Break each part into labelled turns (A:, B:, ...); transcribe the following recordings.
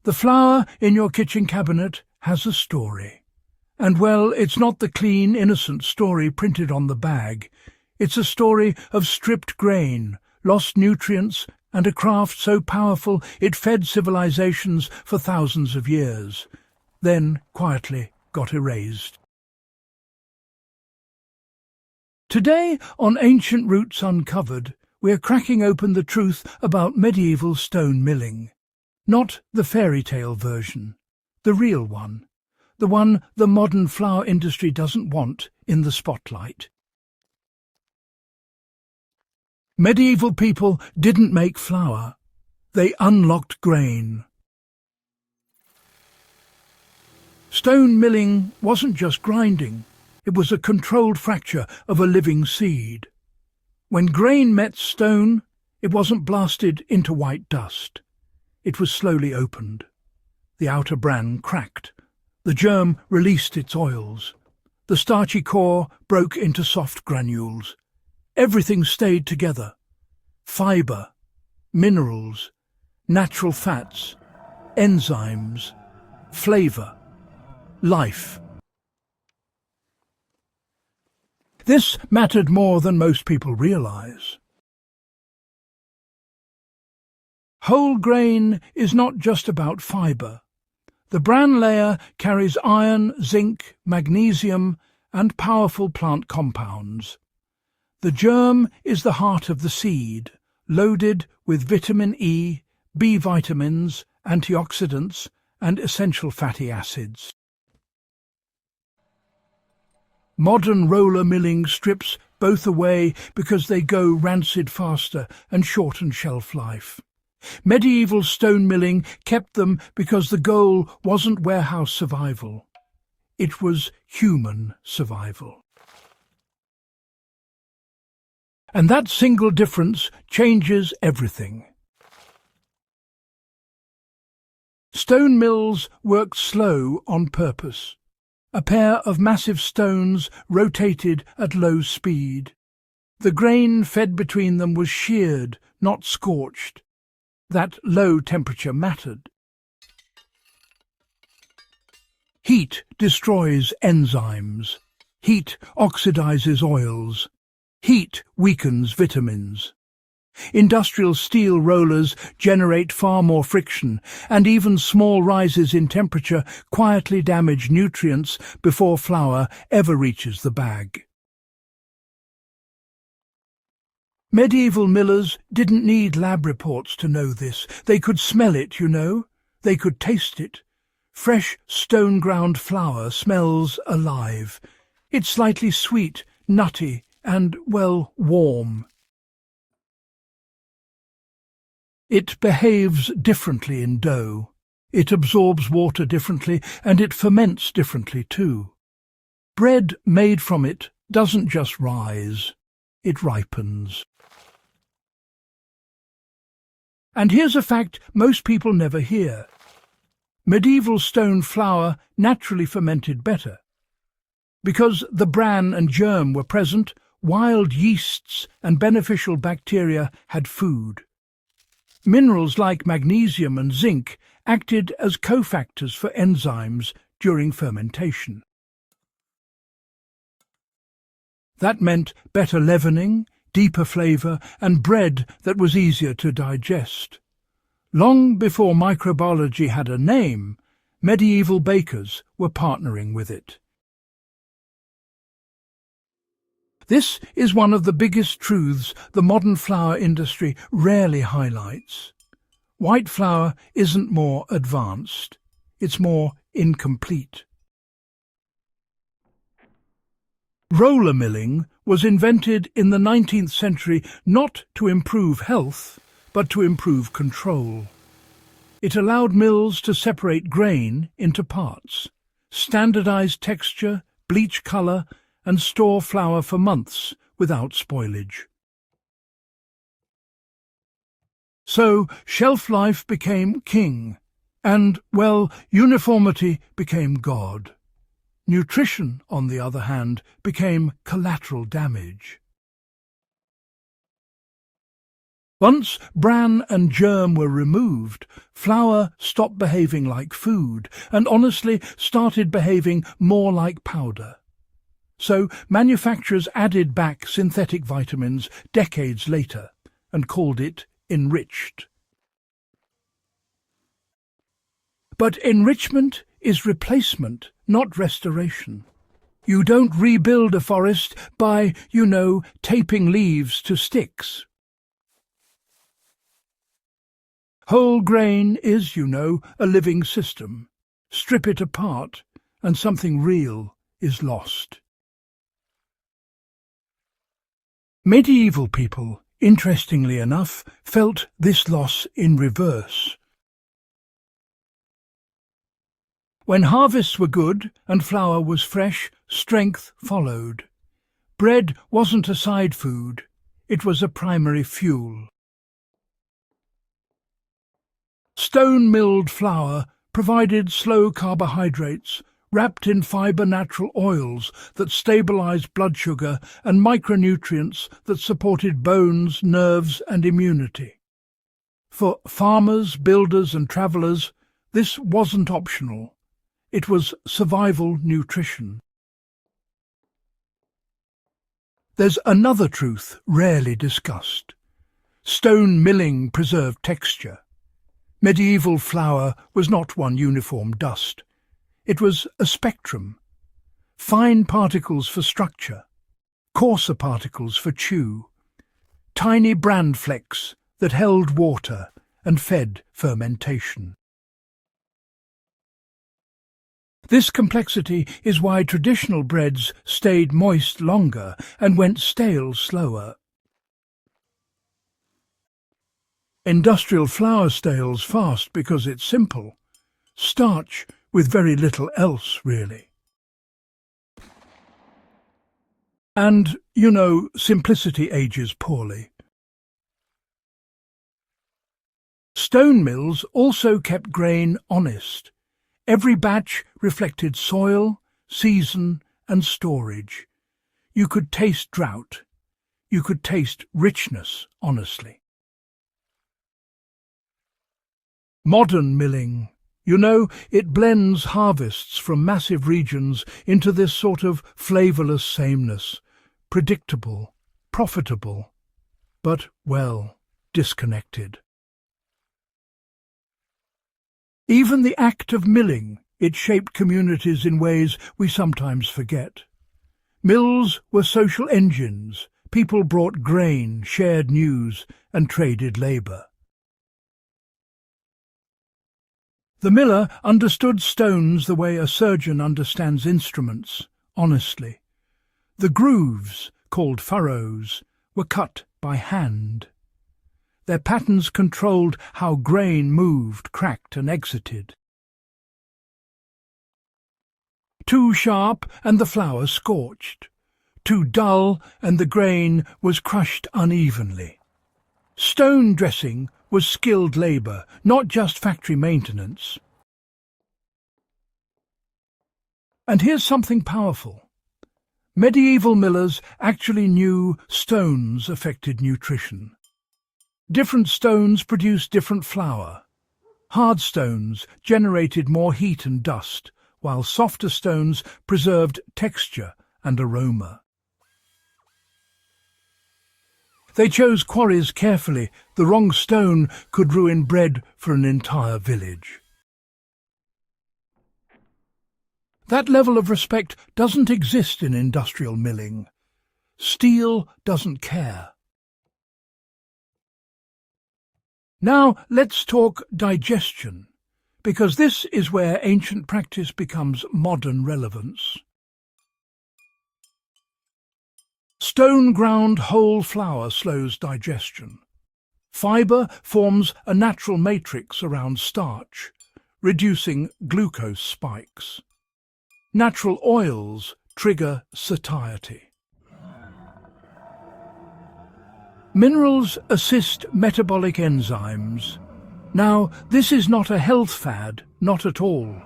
A: The flour in your kitchen cabinet has a story. And well, it's not the clean, innocent story printed on the bag. It's a story of stripped grain, lost nutrients, and a craft so powerful it fed civilizations for thousands of years, then quietly got erased. Today, on Ancient Roots Uncovered, we are cracking open the truth about medieval stone milling. Not the fairy tale version, the real one, the one the modern flour industry doesn't want in the spotlight. Medieval people didn't make flour, they unlocked grain. Stone milling wasn't just grinding, it was a controlled fracture of a living seed. When grain met stone, it wasn't blasted into white dust. It was slowly opened. The outer bran cracked. The germ released its oils. The starchy core broke into soft granules. Everything stayed together. Fibre, minerals, natural fats, enzymes, flavour, life. This mattered more than most people realise. Whole grain is not just about fibre. The bran layer carries iron, zinc, magnesium, and powerful plant compounds. The germ is the heart of the seed, loaded with vitamin E, B vitamins, antioxidants, and essential fatty acids. Modern roller milling strips both away because they go rancid faster and shorten shelf life. Medieval stone milling kept them because the goal wasn't warehouse survival. It was human survival. And that single difference changes everything. Stone mills worked slow on purpose. A pair of massive stones rotated at low speed. The grain fed between them was sheared, not scorched. That low temperature mattered. Heat destroys enzymes. Heat oxidizes oils. Heat weakens vitamins. Industrial steel rollers generate far more friction, and even small rises in temperature quietly damage nutrients before flour ever reaches the bag. Medieval millers didn't need lab reports to know this. They could smell it, you know. They could taste it. Fresh stone-ground flour smells alive. It's slightly sweet, nutty, and, well, warm. It behaves differently in dough. It absorbs water differently, and it ferments differently too. Bread made from it doesn't just rise, it ripens. And here's a fact most people never hear. Medieval stone flour naturally fermented better. Because the bran and germ were present, wild yeasts and beneficial bacteria had food. Minerals like magnesium and zinc acted as cofactors for enzymes during fermentation. That meant better leavening, deeper flavour, and bread that was easier to digest. Long before microbiology had a name, medieval bakers were partnering with it. This is one of the biggest truths the modern flour industry rarely highlights. White flour isn't more advanced, it's more incomplete. Roller milling was invented in the 19th century not to improve health, but to improve control. It allowed mills to separate grain into parts, standardize texture, bleach colour, and store flour for months without spoilage. So shelf life became king, and, well, uniformity became God. Nutrition, on the other hand, became collateral damage. Once bran and germ were removed, flour stopped behaving like food and honestly started behaving more like powder. So manufacturers added back synthetic vitamins decades later and called it enriched. But enrichment is replacement, not restoration. You don't rebuild a forest by, taping leaves to sticks. Whole grain is, a living system. Strip it apart, and something real is lost. Medieval people, interestingly enough, felt this loss in reverse. When harvests were good and flour was fresh, strength followed. Bread wasn't a side food, it was a primary fuel. Stone-milled flour provided slow carbohydrates, wrapped in fibre natural oils that stabilised blood sugar and micronutrients that supported bones, nerves and immunity. For farmers, builders and travellers, this wasn't optional. It was survival nutrition. There's another truth rarely discussed. Stone milling preserved texture. Medieval flour was not one uniform dust. It was a spectrum. Fine particles for structure, coarser particles for chew, tiny bran flecks that held water and fed fermentation. This complexity is why traditional breads stayed moist longer and went stale slower. Industrial flour stales fast because it's simple. Starch with very little else, really. And, simplicity ages poorly. Stone mills also kept grain honest. Every batch reflected soil, season and storage. You could taste drought. You could taste richness honestly. Modern milling, it blends harvests from massive regions into this sort of flavourless sameness, predictable, profitable, but, disconnected. Even the act of milling, it shaped communities in ways we sometimes forget. Mills were social engines. People brought grain, shared news, and traded labour. The miller understood stones the way a surgeon understands instruments, honestly. The grooves, called furrows, were cut by hand. Their patterns controlled how grain moved, cracked and exited. Too sharp and the flour scorched. Too dull and the grain was crushed unevenly. Stone dressing was skilled labour, not just factory maintenance. And here's something powerful. Medieval millers actually knew stones affected nutrition. Different stones produced different flour. Hard stones generated more heat and dust, while softer stones preserved texture and aroma. They chose quarries carefully. The wrong stone could ruin bread for an entire village. That level of respect doesn't exist in industrial milling. Steel doesn't care. Now let's talk digestion, because this is where ancient practice becomes modern relevance. Stone-ground whole flour slows digestion. Fibre forms a natural matrix around starch, reducing glucose spikes. Natural oils trigger satiety. Minerals assist metabolic enzymes. Now, this is not a health fad, not at all.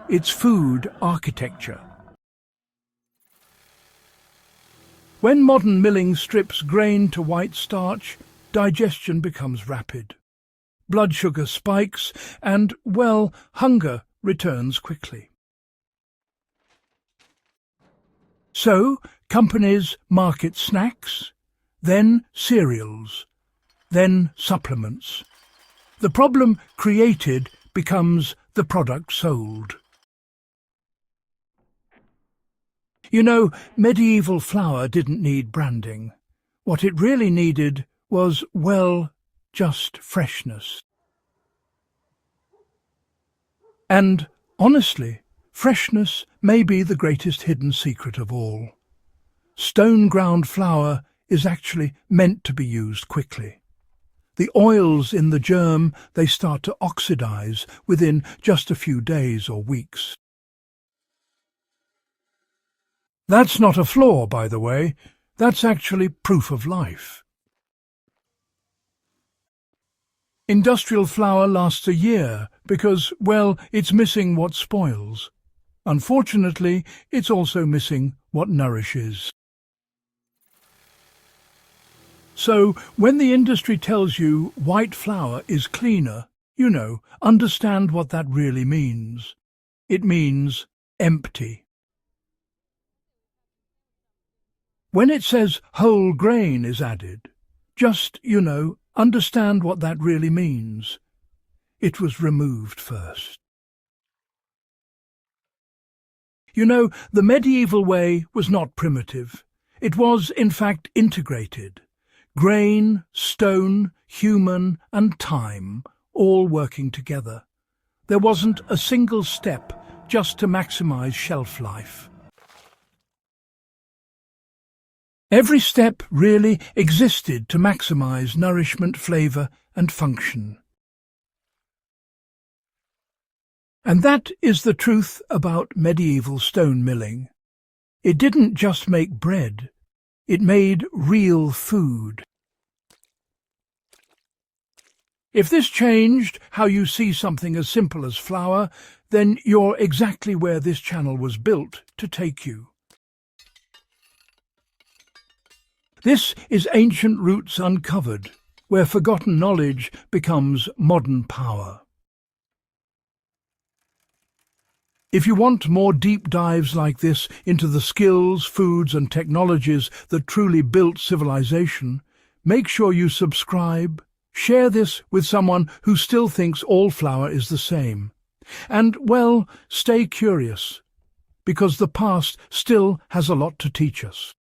A: It's food architecture. When modern milling strips grain to white starch, digestion becomes rapid. Blood sugar spikes and, well, hunger returns quickly. So, companies market snacks, then cereals, then supplements. The problem created becomes the product sold. You know, medieval flour didn't need branding. What it really needed was, well, just freshness. And, honestly, freshness may be the greatest hidden secret of all. Stone-ground flour is actually meant to be used quickly. The oils in the germ, they start to oxidize within just a few days or weeks. That's not a flaw, by the way. That's actually proof of life. Industrial flour lasts a year because, well, it's missing what spoils. Unfortunately, it's also missing what nourishes. So, when the industry tells you white flour is cleaner, you know, understand what that really means. It means empty. When it says whole grain is added, just, you know, understand what that really means. It was removed first. You know, the medieval way was not primitive. It was, in fact, integrated. Grain, stone, human, and time, all working together. There wasn't a single step just to maximize shelf life. Every step really existed to maximize nourishment, flavor, and function. And that is the truth about medieval stone milling. It didn't just make bread, it made real food. If this changed how you see something as simple as flour, then you're exactly where this channel was built to take you. This is Ancient Roots Uncovered, where forgotten knowledge becomes modern power. If you want more deep dives like this into the skills, foods and technologies that truly built civilization, make sure you subscribe, share this with someone who still thinks all flour is the same. And, well, stay curious, because the past still has a lot to teach us.